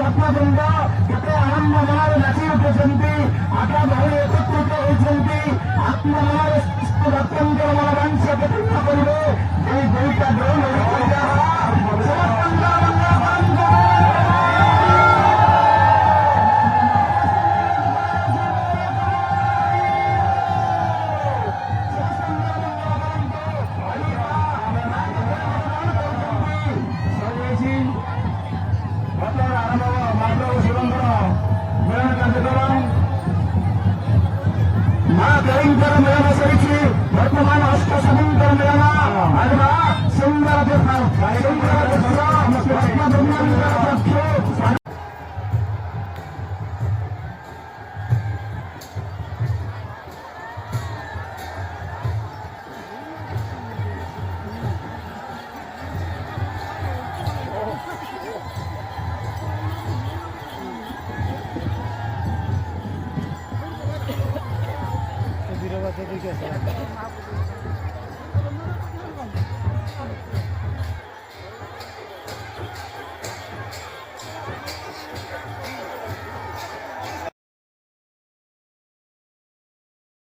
ରତ୍ନବୃନ୍ଦ କେତେ ଆନନ୍ଦ ମନରେ ନାଚି ଉଠୁଛନ୍ତି। ଆକା ଭଳି ଏକତ୍ରିତ ହୋଇଛନ୍ତି। ଆତ୍ମମନରେ ଭକ୍ତଙ୍କର ମନୋବାଞ୍ଛା ପୂର୍ଣ୍ଣ କରିବେ। ଏଇ ଦୁଇଟା ଡ୍ରୋନ୍ ମା ଦେବୀଙ୍କର ମିଳନ ସରିଛି। ବର୍ତ୍ତମାନ ଅଷ୍ଟଶତୀଙ୍କର ମିଳନ। ସୁନ୍ଦର ଚକ୍ଷୁ Video